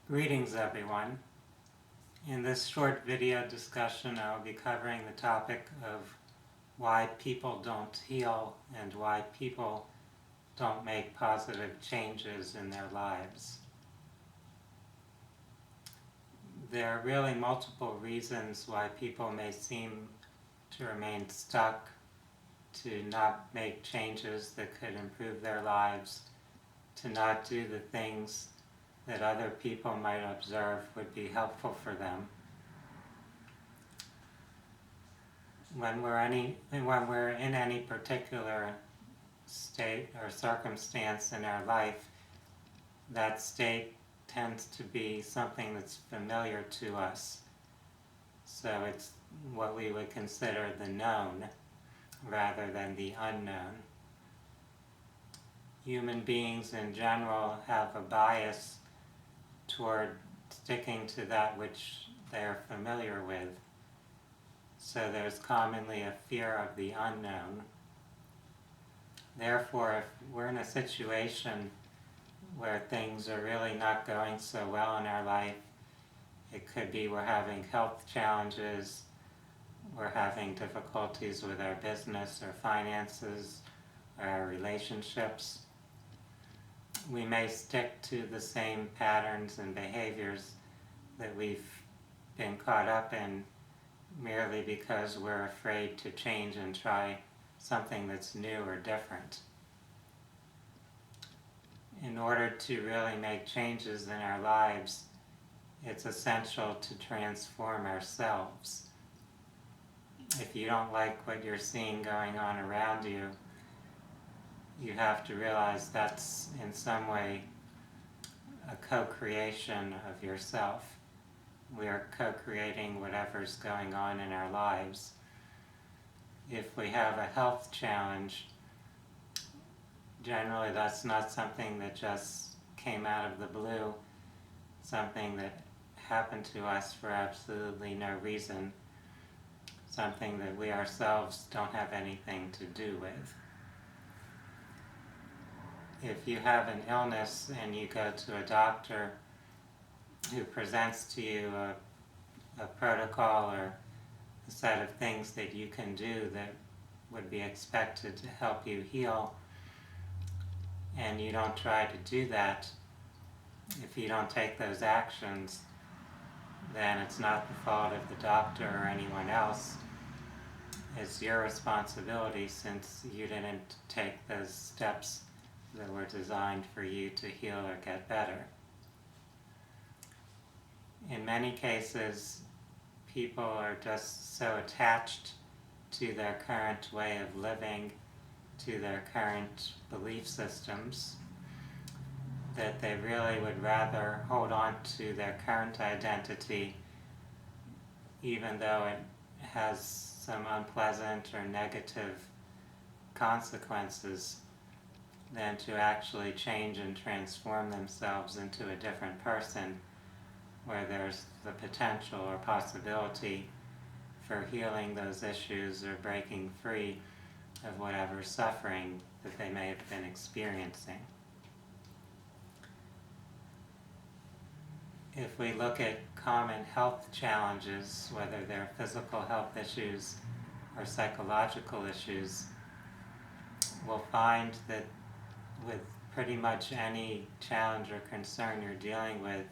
Greetings everyone. In this short video discussion I will be covering the topic of why people don't heal and why people don't make positive changes in their lives. There are really multiple reasons why people may seem to remain stuck, to not make changes that could improve their lives, to not do the things that other people might observe would be helpful for them. When we're in any particular state or circumstance in our life, that state tends to be something that's familiar to us. So it's what we would consider the known rather than the unknown. Human beings in general have a bias toward sticking to that which they're familiar with. So there's commonly a fear of the unknown. Therefore, if we're in a situation where things are really not going so well in our life, it could be we're having health challenges, we're having difficulties with our business or finances, or our relationships, we may stick to the same patterns and behaviors that we've been caught up in merely because we're afraid to change and try something that's new or different. In order to really make changes in our lives, it's essential to transform ourselves. If you don't like what you're seeing going on around you, you have to realize that's in some way a co-creation of yourself. We are co-creating whatever's going on in our lives. If we have a health challenge, generally that's not something that just came out of the blue, something that happened to us for absolutely no reason, something that we ourselves don't have anything to do with. If you have an illness and you go to a doctor who presents to you a protocol or a set of things that you can do that would be expected to help you heal, and you don't try to do that, if you don't take those actions, then it's not the fault of the doctor or anyone else. It's your responsibility, since you didn't take those steps that were designed for you to heal or get better. In many cases, people are just so attached to their current way of living, to their current belief systems, that they really would rather hold on to their current identity, even though it has some unpleasant or negative consequences, than to actually change and transform themselves into a different person where there's the potential or possibility for healing those issues or breaking free of whatever suffering that they may have been experiencing. If we look at common health challenges, whether they're physical health issues or psychological issues, we'll find that with pretty much any challenge or concern you're dealing with,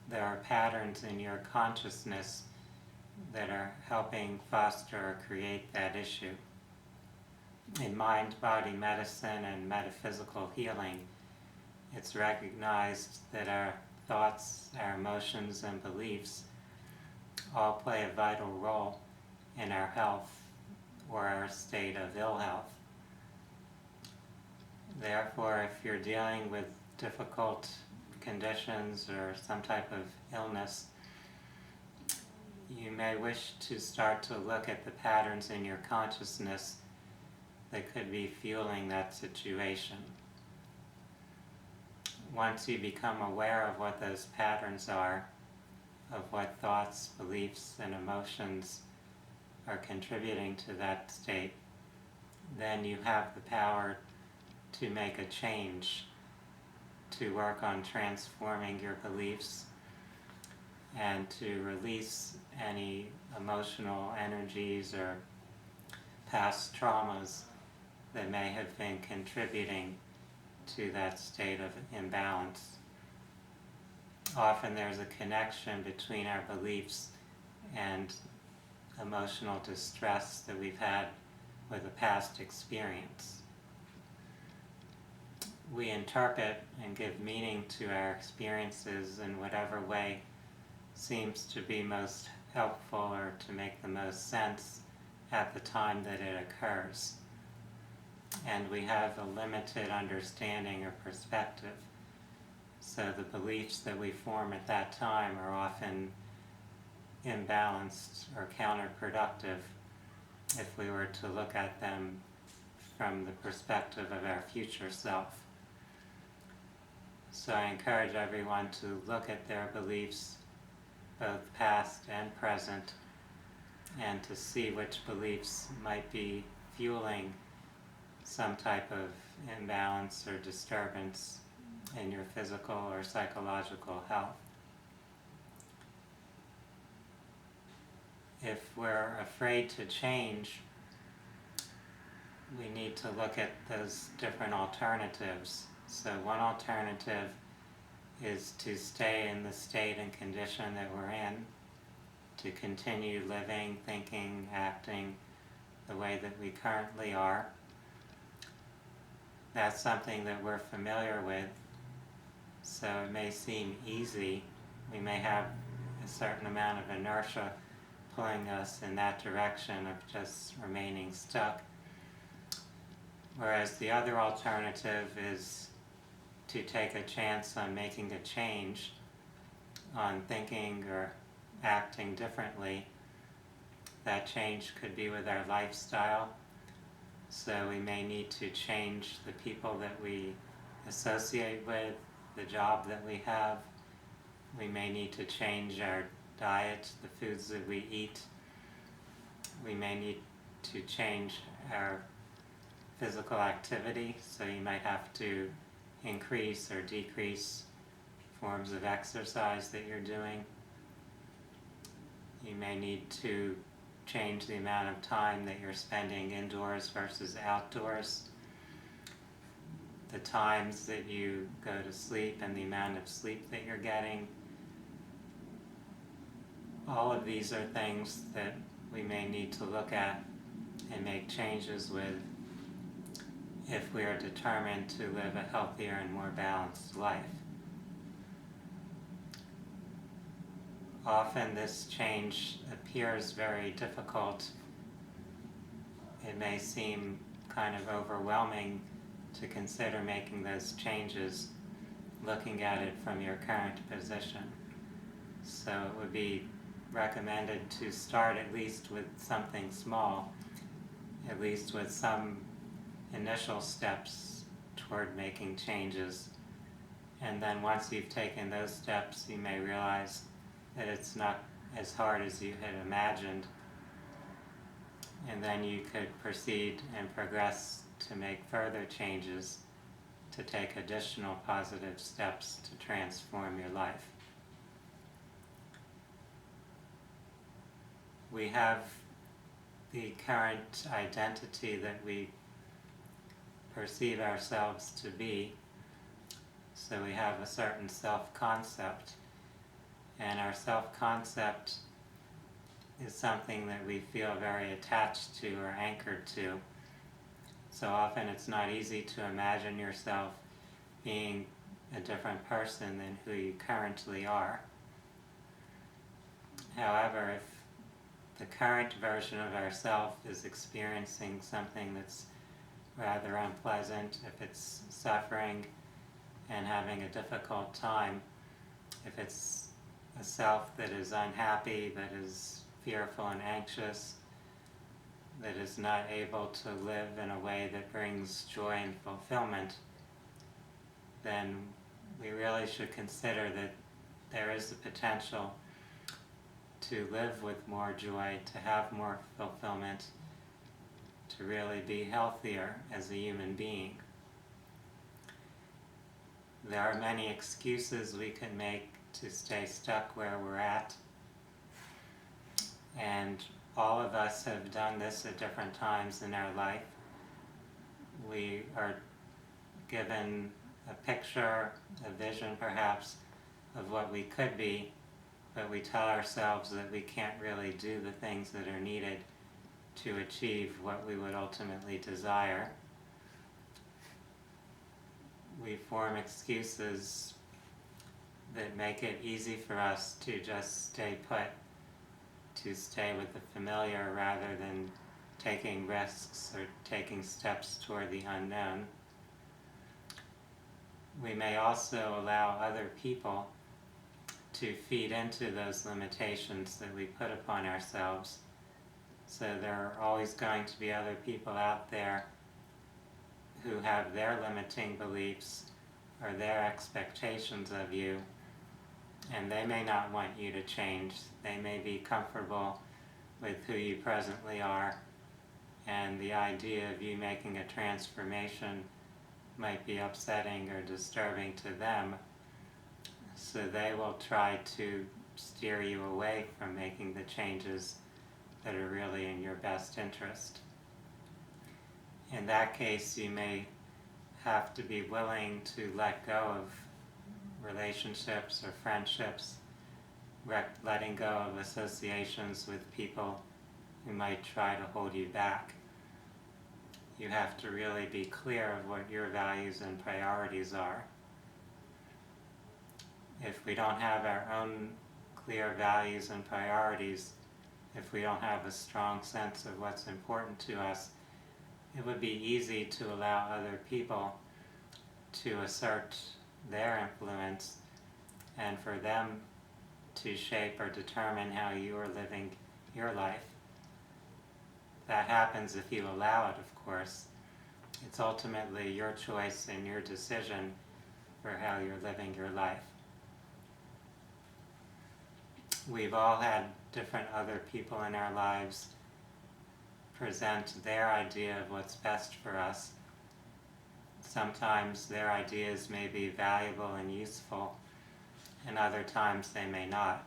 there are patterns in your consciousness that are helping foster or create that issue. In mind-body medicine and metaphysical healing, it's recognized that our thoughts, our emotions, and beliefs all play a vital role in our health or our state of ill health. Therefore, if you're dealing with difficult conditions or some type of illness, you may wish to start to look at the patterns in your consciousness that could be fueling that situation. Once you become aware of what those patterns are, of what thoughts, beliefs, and emotions are contributing to that state, then you have the power to make a change, to work on transforming your beliefs and to release any emotional energies or past traumas that may have been contributing to that state of imbalance. Often there's a connection between our beliefs and emotional distress that we've had with a past experience. We interpret and give meaning to our experiences in whatever way seems to be most helpful or to make the most sense at the time that it occurs. And we have a limited understanding or perspective. So the beliefs that we form at that time are often imbalanced or counterproductive if we were to look at them from the perspective of our future self. So I encourage everyone to look at their beliefs, both past and present, and to see which beliefs might be fueling some type of imbalance or disturbance in your physical or psychological health. If we're afraid to change, we need to look at those different alternatives. So one alternative is to stay in the state and condition that we're in, to continue living, thinking, acting the way that we currently are. That's something that we're familiar with, so it may seem easy. We may have a certain amount of inertia pulling us in that direction of just remaining stuck. Whereas the other alternative is to take a chance on making a change, on thinking or acting differently. That change could be with our lifestyle. So we may need to change the people that we associate with, the job that we have. We may need to change our diet, the foods that we eat. We may need to change our physical activity, so you might have to increase or decrease forms of exercise that you're doing. You may need to change the amount of time that you're spending indoors versus outdoors, the times that you go to sleep and the amount of sleep that you're getting. All of these are things that we may need to look at and make changes with if we are determined to live a healthier and more balanced life. Often this change appears very difficult. It may seem kind of overwhelming to consider making those changes, looking at it from your current position. So it would be recommended to start at least with something small, at least with some initial steps toward making changes. And then once you've taken those steps, you may realize that it's not as hard as you had imagined. And then you could proceed and progress to make further changes, to take additional positive steps to transform your life. We have the current identity that we perceive ourselves to be, so we have a certain self-concept, and our self-concept is something that we feel very attached to or anchored to. So often it's not easy to imagine yourself being a different person than who you currently are. However, if the current version of ourself is experiencing something that's rather unpleasant, if it's suffering and having a difficult time, if it's a self that is unhappy, that is fearful and anxious, that is not able to live in a way that brings joy and fulfillment, then we really should consider that there is the potential to live with more joy, to have more fulfillment, to really be healthier as a human being. There are many excuses we can make to stay stuck where we're at. And all of us have done this at different times in our life. We are given a picture, a vision perhaps, of what we could be, but we tell ourselves that we can't really do the things that are needed to achieve what we would ultimately desire. We form excuses that make it easy for us to just stay put, to stay with the familiar rather than taking risks or taking steps toward the unknown. We may also allow other people to feed into those limitations that we put upon ourselves. So there are always going to be other people out there who have their limiting beliefs or their expectations of you, and they may not want you to change. They may be comfortable with who you presently are, and the idea of you making a transformation might be upsetting or disturbing to them, so they will try to steer you away from making the changes that are really in your best interest. In that case, you may have to be willing to let go of relationships or friendships, letting go of associations with people who might try to hold you back. You have to really be clear of what your values and priorities are. If we don't have our own clear values and priorities, if we don't have a strong sense of what's important to us, it would be easy to allow other people to assert their influence and for them to shape or determine how you are living your life. That happens if you allow it, of course. It's ultimately your choice and your decision for how you're living your life. We've all had different other people in our lives present their idea of what's best for us. Sometimes their ideas may be valuable and useful, and other times they may not.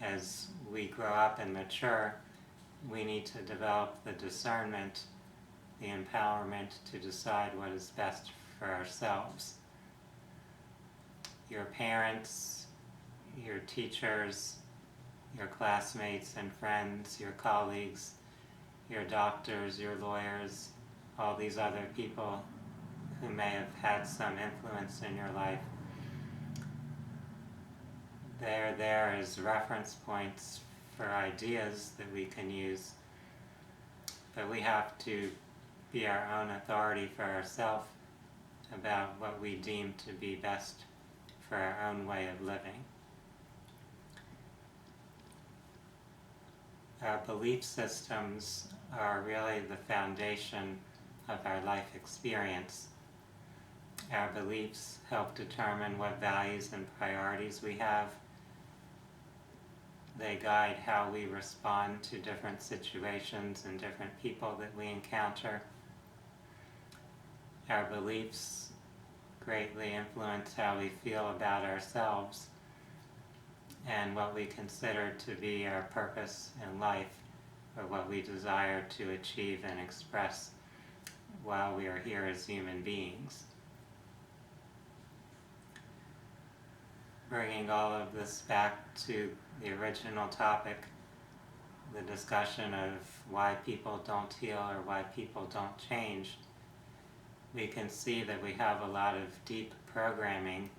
As we grow up and mature, we need to develop the discernment, the empowerment to decide what is best for ourselves. Your parents, your teachers, your classmates and friends, your colleagues, your doctors, your lawyers, all these other people who may have had some influence in your life. They're there as reference points for ideas that we can use, but we have to be our own authority for ourselves about what we deem to be best for our own way of living. Our belief systems are really the foundation of our life experience. Our beliefs help determine what values and priorities we have. They guide how we respond to different situations and different people that we encounter. Our beliefs greatly influence how we feel about ourselves and what we consider to be our purpose in life, or what we desire to achieve and express while we are here as human beings. Bringing all of this back to the original topic, the discussion of why people don't heal or why people don't change, we can see that we have a lot of deep programming,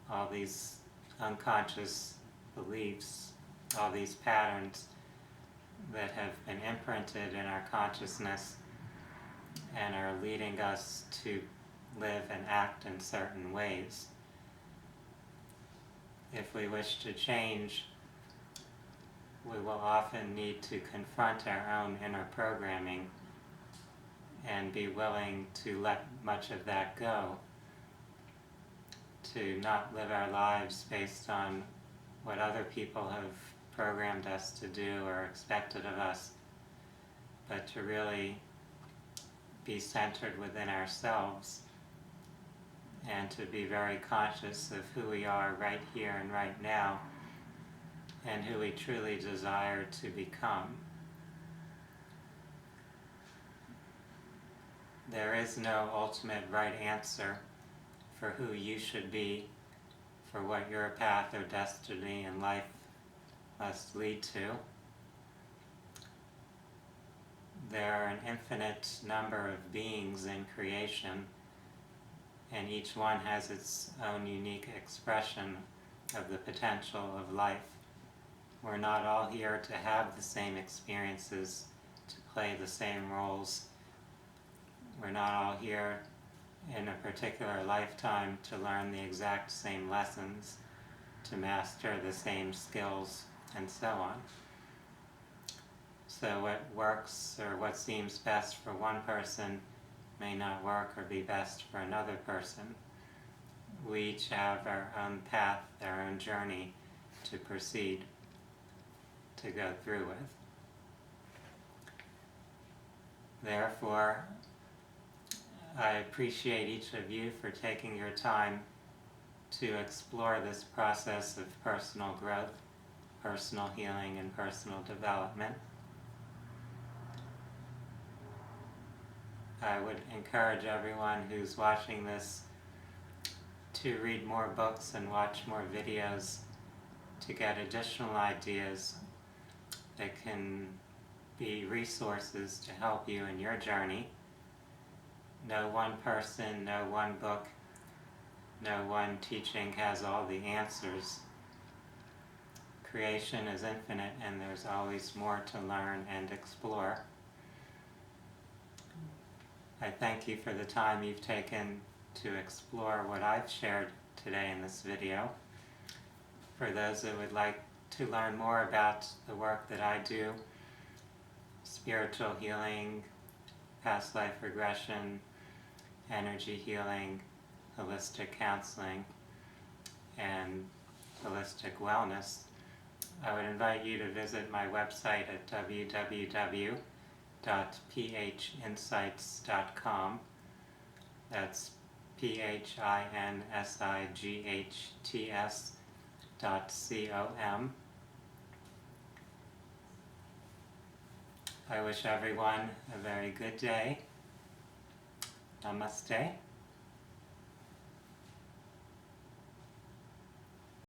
all these unconscious beliefs, all these patterns that have been imprinted in our consciousness and are leading us to live and act in certain ways. If we wish to change, we will often need to confront our own inner programming and be willing to let much of that go, to not live our lives based on what other people have programmed us to do or expected of us, but to really be centered within ourselves and to be very conscious of who we are right here and right now, and who we truly desire to become. There is no ultimate right answer for who you should be, for what your path or destiny in life must lead to. There are an infinite number of beings in creation, and each one has its own unique expression of the potential of life. We're not all here to have the same experiences, to play the same roles. We're not all here in a particular lifetime to learn the exact same lessons, to master the same skills, and so on. So what works or what seems best for one person may not work or be best for another person. We each have our own path, our own journey to proceed, to go through with. Therefore, I appreciate each of you for taking your time to explore this process of personal growth, personal healing, and personal development. I would encourage everyone who's watching this to read more books and watch more videos to get additional ideas that can be resources to help you in your journey. No one person, no one book, no one teaching has all the answers. Creation is infinite, and there's always more to learn and explore. I thank you for the time you've taken to explore what I've shared today in this video. For those that would like to learn more about the work that I do, spiritual healing, past life regression, energy healing, holistic counseling, and holistic wellness, I would invite you to visit my website at www.phinsights.com. That's PHINSIGHTS.com. I wish everyone a very good day. Namaste.